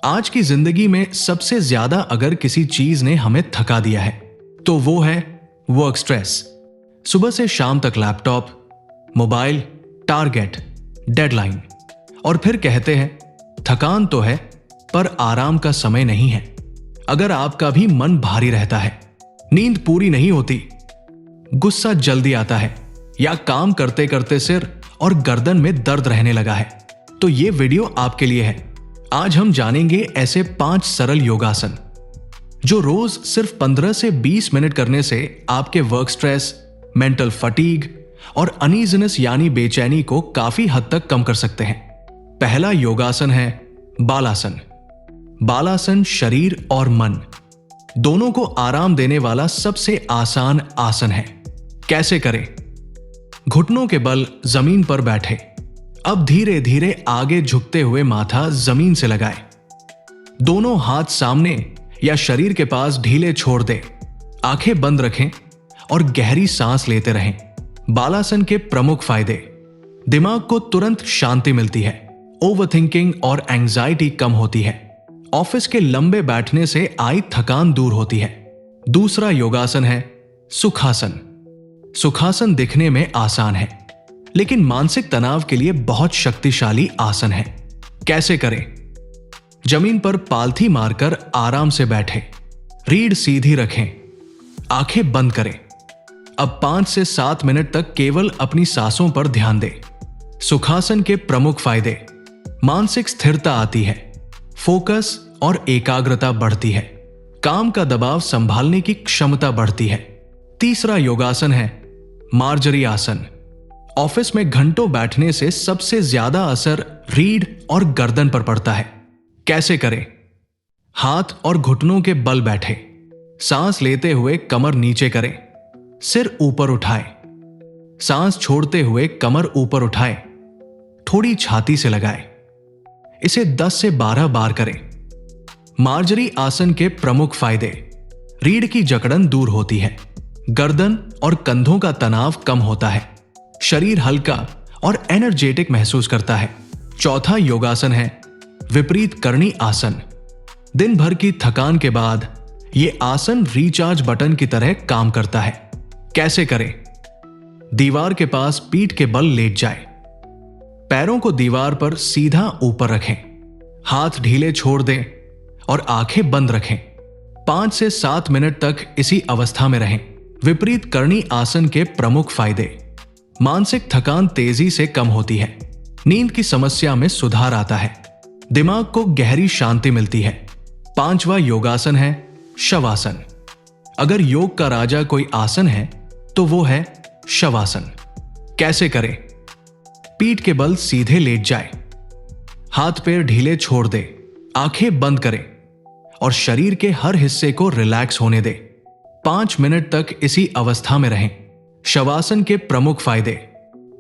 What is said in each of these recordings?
आज की जिंदगी में सबसे ज्यादा अगर किसी चीज ने हमें थका दिया है तो वो है वर्क स्ट्रेस। सुबह से शाम तक लैपटॉप, मोबाइल, टारगेट, डेडलाइन और फिर कहते हैं थकान तो है पर आराम का समय नहीं है। अगर आपका भी मन भारी रहता है, नींद पूरी नहीं होती, गुस्सा जल्दी आता है या काम करते करते सिर और गर्दन में दर्द रहने लगा है, तो ये वीडियो आपके लिए है। आज हम जानेंगे ऐसे 5 सरल योगासन जो रोज सिर्फ 15 से 20 मिनट करने से आपके वर्क स्ट्रेस, मेंटल फटीग और अनईजीनेस यानी बेचैनी को काफी हद तक कम कर सकते हैं। पहला योगासन है बालासन। बालासन शरीर और मन दोनों को आराम देने वाला सबसे आसान आसन है। कैसे करें? घुटनों के बल जमीन पर बैठे। अब धीरे धीरे आगे झुकते हुए माथा जमीन से लगाए। दोनों हाथ सामने या शरीर के पास ढीले छोड़ दे। आंखें बंद रखें और गहरी सांस लेते रहें। बालासन के प्रमुख फायदे: दिमाग को तुरंत शांति मिलती है, ओवरथिंकिंग और एंजाइटी कम होती है, ऑफिस के लंबे बैठने से आई थकान दूर होती है। दूसरा योगासन है सुखासन। सुखासन दिखने में आसान है लेकिन मानसिक तनाव के लिए बहुत शक्तिशाली आसन है। कैसे करें? जमीन पर पालथी मारकर आराम से बैठे, रीढ़ सीधी रखें, आंखें बंद करें। अब 5 से 7 मिनट तक केवल अपनी सांसों पर ध्यान दें। सुखासन के प्रमुख फायदे: मानसिक स्थिरता आती है, फोकस और एकाग्रता बढ़ती है, काम का दबाव संभालने की क्षमता बढ़ती है। तीसरा योगासन है मार्जरी आसन। ऑफिस में घंटों बैठने से सबसे ज्यादा असर रीढ़ और गर्दन पर पड़ता है। कैसे करें? हाथ और घुटनों के बल बैठे, सांस लेते हुए कमर नीचे करें, सिर ऊपर उठाए, सांस छोड़ते हुए कमर ऊपर उठाए, थोड़ी छाती से लगाए। इसे 10 से 12 बार करें। मार्जरी आसन के प्रमुख फायदे: रीढ़ की जकड़न दूर होती है, गर्दन और कंधों का तनाव कम होता है, शरीर हल्का और एनर्जेटिक महसूस करता है। चौथा योगासन है विपरीत करणी आसन। दिन भर की थकान के बाद यह आसन रिचार्ज बटन की तरह काम करता है। कैसे करें? दीवार के पास पीठ के बल लेट जाए, पैरों को दीवार पर सीधा ऊपर रखें, हाथ ढीले छोड़ दें और आंखें बंद रखें। 5 से 7 मिनट तक इसी अवस्था में रहें। विपरीत करणी आसन के प्रमुख फायदे: मानसिक थकान तेजी से कम होती है, नींद की समस्या में सुधार आता है, दिमाग को गहरी शांति मिलती है। 5वां योगासन है शवासन। अगर योग का राजा कोई आसन है तो वो है शवासन। कैसे करें? पीठ के बल सीधे लेट जाए, हाथ पैर ढीले छोड़ दे, आंखें बंद करें और शरीर के हर हिस्से को रिलैक्स होने दे। 5 मिनट तक इसी अवस्था में रहें। शवासन के प्रमुख फायदे: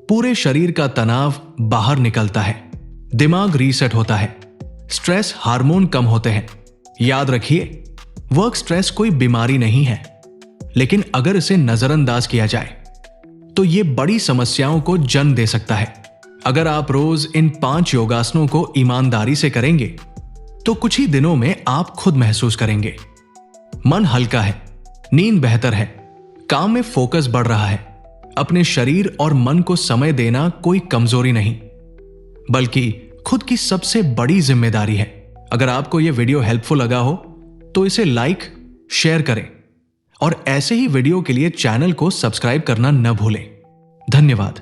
पूरे शरीर का तनाव बाहर निकलता है, दिमाग रीसेट होता है, स्ट्रेस हार्मोन कम होते हैं। याद रखिए, वर्क स्ट्रेस कोई बीमारी नहीं है, लेकिन अगर इसे नजरअंदाज किया जाए तो यह बड़ी समस्याओं को जन्म दे सकता है। अगर आप रोज इन 5 योगासनों को ईमानदारी से करेंगे तो कुछ ही दिनों में आप खुद महसूस करेंगे मन हल्का है, नींद बेहतर है, काम में फोकस बढ़ रहा है। अपने शरीर और मन को समय देना कोई कमजोरी नहीं, बल्कि खुद की सबसे बड़ी जिम्मेदारी है। अगर आपको यह वीडियो हेल्पफुल लगा हो तो इसे लाइक, शेयर करें और ऐसे ही वीडियो के लिए चैनल को सब्सक्राइब करना न भूलें। धन्यवाद।